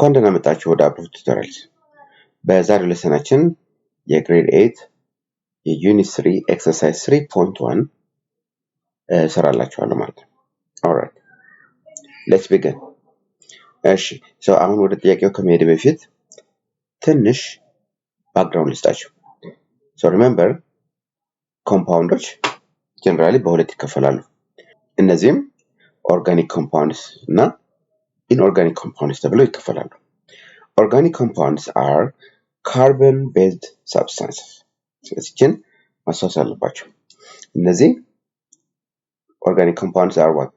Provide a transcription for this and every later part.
እንኳን ደህና መጣችሁ ወደ አፕሎድ ቱቶሪያልስ። በዛሬው ሌሰናችን የግሬድ 8 የዩኒት 3 ኤክሰርሳይዝ 3.1 ሰራላችኋለሁ ማለት ነው። ኦልራይት ሌትስ ቢጊን። እሺ አሁን ወደ ጥያቄው ከመሄድ በፊት ትንሽ ባክግራውንድ ልስጣችሁ። ሪሜምበር ኮምፓውንዶች ጀነራሊ በሁለት ይከፈላሉ። እነዚህም ኦርጋኒክ ኮምፓውንድስ እና inorganic compounds ተብለው ይከፈላሉ። Organic compounds are carbon-based substances. ስለዚህ ማስታወስ አለባችሁ። እነዚህ organic compounds are what?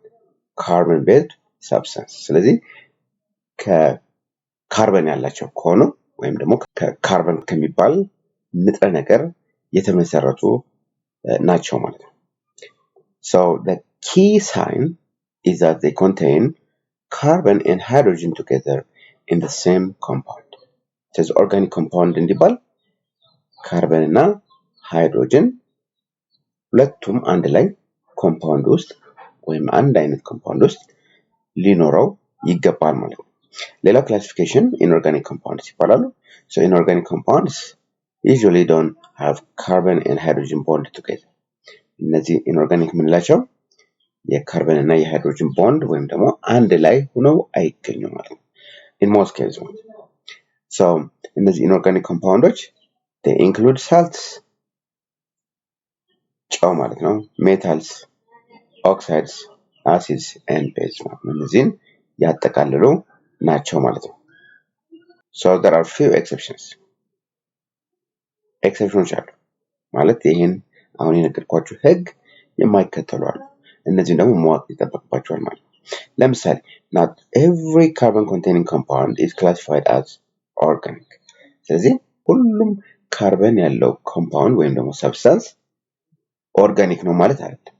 Carbon-based substances. ስለዚህ ከካርበን ያላቸው ከሆኑ ወይም ደግሞ ከካርበን ከሚባል ንጥረ ነገር የተመሰረቱ ናቸው ማለት ነው። So the key sign is that they contain carbon and hydrogen together in the same compound. ስለዚህ organic compound እንዲባል ካርበን እና ሃይድሮጅን ሁለቱም አንድ ላይ ኮምፓውንድ ውስጥ ወይም አንድ አይነት ኮምፓውንድ ውስጥ ሊኖረው ይገባል ማለት ነው። ሌላው ክላሲፊኬሽን inorganic compounds ይባላሉ። So inorganic compounds usually don't have carbon and hydrogen bond together. እነዚህ inorganic የምንላቸው የካርበን እና የሃይድሮጅን ቦንድ ወይም ደግሞ አንድ ላይ ሆነው አይገኙም ማለት ነው። In most cases. So እነዚህ inorganic compounds they include salts ጨው ማለት ነው, metals, oxides, acids and bases ማለት ነው. እነዚህን ያጠቃልሉ ናቸው ማለት ነው። So there are few exceptions. Exceptions አሉ ማለት ይሄን አሁን የነገርኳችሁ ህግ የማይከተሉ አሉ። እነዚህን ደግሞ ማወቅ ይጠበቅባችኋል ማለት ነው። ለምሳሌ not every carbon containing compound is classified as organic. ስለዚህ ሁሉም ካርበን ያለው ኮምፓውንድ ወይም ደግሞ ሰብስታንስ ኦርጋኒክ ነው ማለት አይደለም።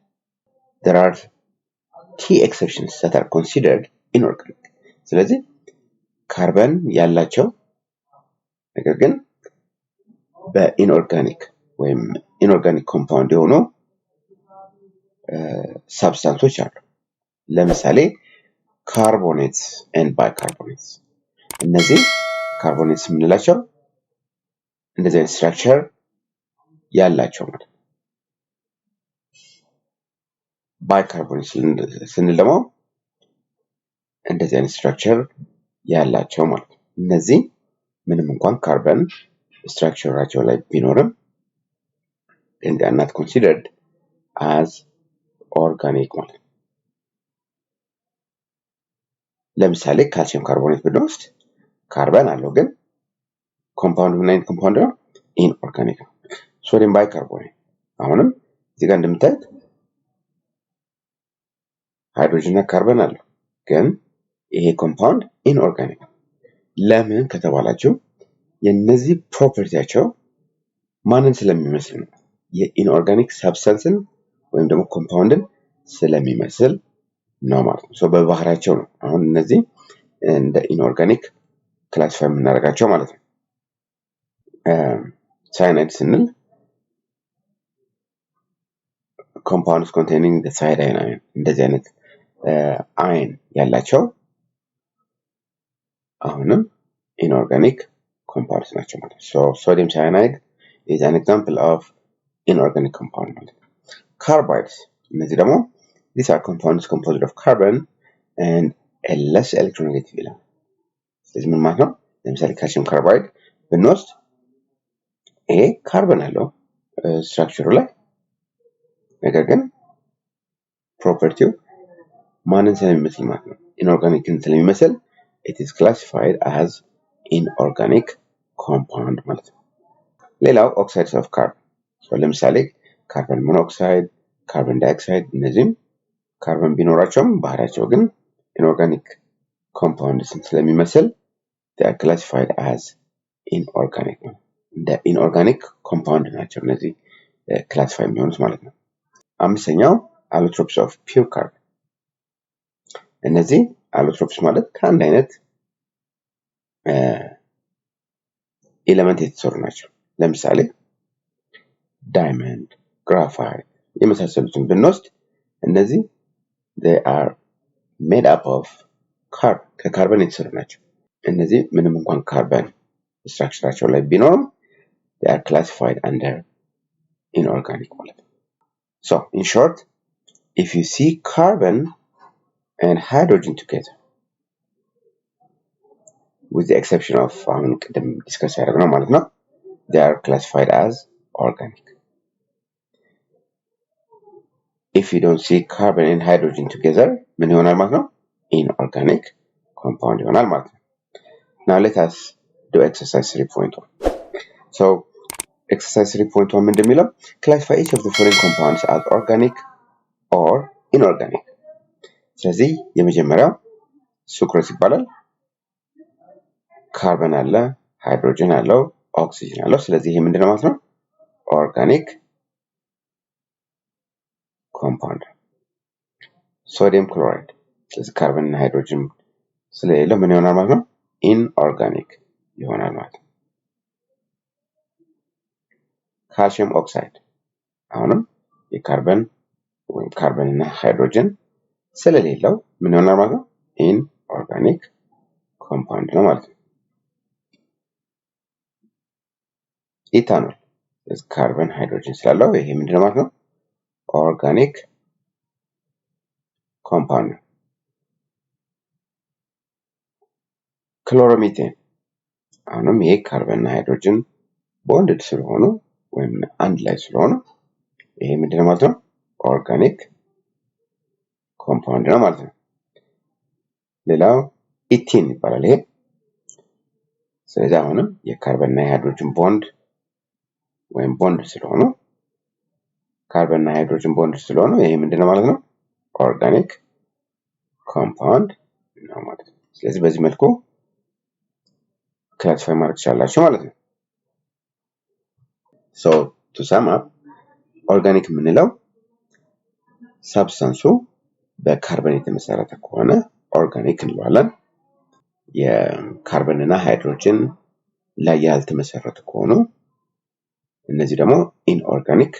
There are key exceptions that are considered inorganic. ስለዚህ ካርበን ያላቸው ነገር ግን በኢንኦርጋኒክ ወይም ኢንኦርጋኒክ ኮምፓውንድ የሆኑ ሰብስታንሶች አሉ። ለምሳሌ ካርቦኔትስ and bicarbonates. እነዚህ ካርቦኔትስ የምንላቸው እንደዚህ አይነት ስትራክቸር ያላቸው ማለት ነው። ባይካርቦኔትስ ስንል ደግሞ እንደዚህ አይነት ስትራክቸር ያላቸው ማለት ነው። እነዚህ ምንም እንኳን ካርበን ስትራክቸራቸው ላይ ቢኖርም they are not considered as organic ማለት ነው። ለምሳሌ ካልሲየም ካርቦኔት ብንወስድ ካርበን አለው ግን ኮምፓውንድ ምን አይነት ኮምፓውንድ ነው? ኢንኦርጋኒክ ነው። ሶዲየም ባይካርቦኔት አሁንም እዚህ ጋር እንደምታዩት ሃይድሮጅን እና ካርበን አለው ግን ይሄ ኮምፓውንድ ኢንኦርጋኒክ ነው። ለምን ከተባላችሁ የነዚህ ፕሮፐርቲያቸው ማንን ስለሚመስል ነው? የኢንኦርጋኒክ ሰብስታንስን ወይም ደግሞ ኮምፓውንድን ስለሚመስል ነው ማለት ነው። ሶ በባህሪያቸው ነው አሁን እነዚህ እንደ ኢንኦርጋኒክ ክላሲፋይ የምናደርጋቸው ማለት ነው። ሳይናይድ ስንል compounds containing the cyanide ion እንደዚህ አይነት አይን ያላቸው አሁንም inorganic compounds ናቸው ማለት ነው። So sodium cyanide is an example of inorganic compound ማለት ነው። Carbides እነዚህ ደግሞ these are compounds composed of carbon and a less electronegative element. ስለዚህ ምን ማለት ነው? ለምሳሌ ካልሲየም ካርባይድ ብንወስድ ይሄ ካርበን አለው ስትራክቸሩ ላይ ነገር ግን ፕሮፐርቲው ማንን ስለሚመስል ማለት ነው? ኢንኦርጋኒክን ስለሚመስል it is classified as inorganic compound ማለት ነው። ሌላው oxides of carbon. ለምሳሌ ካርበን ሞኖክሳይድ፣ ካርበን ዳይኦክሳይድ እነዚህም ካርበን ቢኖራቸውም ባህሪያቸው ግን inorganic compounds ስለሚመስል they are classified as inorganic. እንደ inorganic compound ናቸው እነዚህ ክላሲፋይ የሚሆኑት ማለት ነው። አምስተኛው allotropes of pure carbon. እነዚህ allotropes ማለት ከአንድ አይነት ኤሌመንት የተሰሩ ናቸው። ለምሳሌ ዳይመንድ፣ ግራፋይት የመሳሰሉትን ብንወስድ እነዚህ they are made up of carbon ከካርበን የተሰሩ ናቸው። እነዚህ ምንም እንኳን ካርበን ስትራክቸራቸው ላይ ቢኖርም they are classified under inorganic ማለት ነው። So in short, if you see carbon and hydrogen together, with the exception of አሁን ቅድም ዲስከስ ያደረግነው ማለት ነው, they are classified as organic. If you don't see carbon and hydrogen together, ምን ይሆናል ማለት ነው? Inorganic compound ይሆናል ማለት ነው። Now let us do exercise 3.1. So exercise 3.1 ምንድን የሚለው? Classify each of the following compounds as organic or inorganic. ስለዚህ የመጀመሪያው ሱክሮስ ይባላል። ካርበን አለ፣ ሃይድሮጅን አለው፣ ኦክሲጅን አለው። ስለዚህ ይሄ ምንድነው ማለት ነው? ኦርጋኒክ ኮምፓውንድ። ሶዲየም ክሎራይድ ስለዚህ ካርበን እና ሃይድሮጅን ስለሌለው ምን ይሆናል ማለት ነው? ኢንኦርጋኒክ ይሆናል ማለት ነው። ካልሲየም ኦክሳይድ አሁንም የካርበን ወይም ካርበን እና ሃይድሮጅን ስለሌለው ምን ይሆናል ማለት ነው? ኢንኦርጋኒክ ኮምፓውንድ ነው ማለት ነው። ኢታኖል ካርበን ሃይድሮጅን ስላለው ይሄ ምንድነው ማለት ነው? ኦርጋኒክ ኮምፓውንድ ነው። ክሎሮሚቴን አሁንም ይሄ ካርበን እና ሃይድሮጅን ቦንድድ ስለሆኑ ወይም አንድ ላይ ስለሆኑ ይሄ ምንድነው ማለት ነው? ኦርጋኒክ ኮምፓውንድ ነው ማለት ነው። ሌላው ኢቲን ይባላል ይሄ። ስለዚህ አሁንም የካርበን እና የሃይድሮጅን ቦንድ ወይም ቦንድ ስለሆኑ ካርበን እና ሃይድሮጅን ቦንድ ስለሆኑ ይሄ ምንድነው ማለት ነው? ኦርጋኒክ ኮምፓውንድ ነው ማለት ነው። ስለዚህ በዚህ መልኩ ክላሲፋይ ማድረግ ትችላላችሁ ማለት ነው። So to sum up, ኦርጋኒክ የምንለው ሰብስታንሱ በካርበን የተመሰረተ ከሆነ ኦርጋኒክ እንለዋለን። የካርበን እና ሃይድሮጅን ላይ ያልተመሰረቱ ከሆኑ እነዚህ ደግሞ ኢንኦርጋኒክ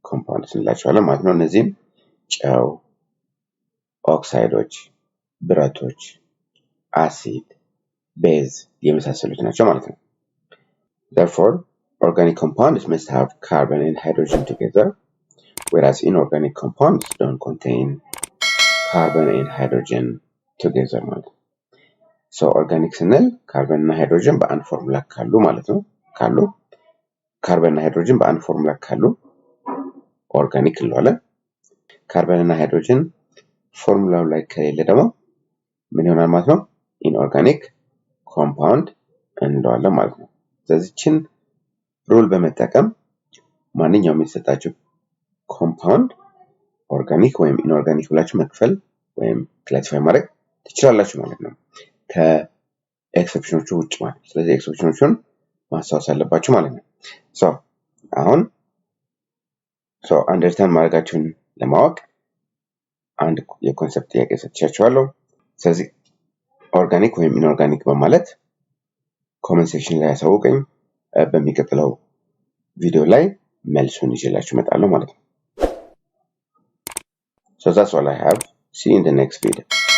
ኮምፓውንድስ እንላቸዋለን ማለት ነው። እነዚህም ጨው፣ ኦክሳይዶች፣ ብረቶች፣ አሲድ፣ ቤዝ የመሳሰሉት ናቸው ማለት ነው። Therefore, organic compounds must have carbon and hydrogen together, whereas inorganic compounds don't contain carbon and hydrogen together ማለት ነው። So organic ስንል ካርበን እና ሃይድሮጅን በአንድ ፎርሙላ ካሉ ማለት ነው። ካርበን እና ሃይድሮጅን በአንድ ፎርሙላ ካሉ ኦርጋኒክ እንለዋለን። ካርበን እና ሃይድሮጅን ፎርሙላው ላይ ከሌለ ደግሞ ምን ይሆናል ማለት ነው? ኢንኦርጋኒክ ኮምፓውንድ እንለዋለን ማለት ነው። ስለዚህችን ሩል በመጠቀም ማንኛውም የተሰጣችሁ ኮምፓውንድ ኦርጋኒክ ወይም ኢንኦርጋኒክ ብላችሁ መክፈል ወይም ክላሲፋይ ማድረግ ትችላላችሁ ማለት ነው። ከኤክሰፕሽኖቹ ውጭ ማለት ነው። ስለዚህ ኤክሰፕሽኖቹን ማስታወስ አለባችሁ ማለት ነው። አሁን አንደርስታንድ ማድረጋችሁን ለማወቅ አንድ የኮንሰፕት ጥያቄ ሰጥቻችኋለሁ። ስለዚህ ኦርጋኒክ ወይም ኢንኦርጋኒክ በማለት ኮሜንት ሴክሽን ላይ ያሳውቁኝ። በሚቀጥለው ቪዲዮ ላይ መልሱን ይዤላችሁ እመጣለሁ ማለት ነው። So that's all I have. See you in the next video.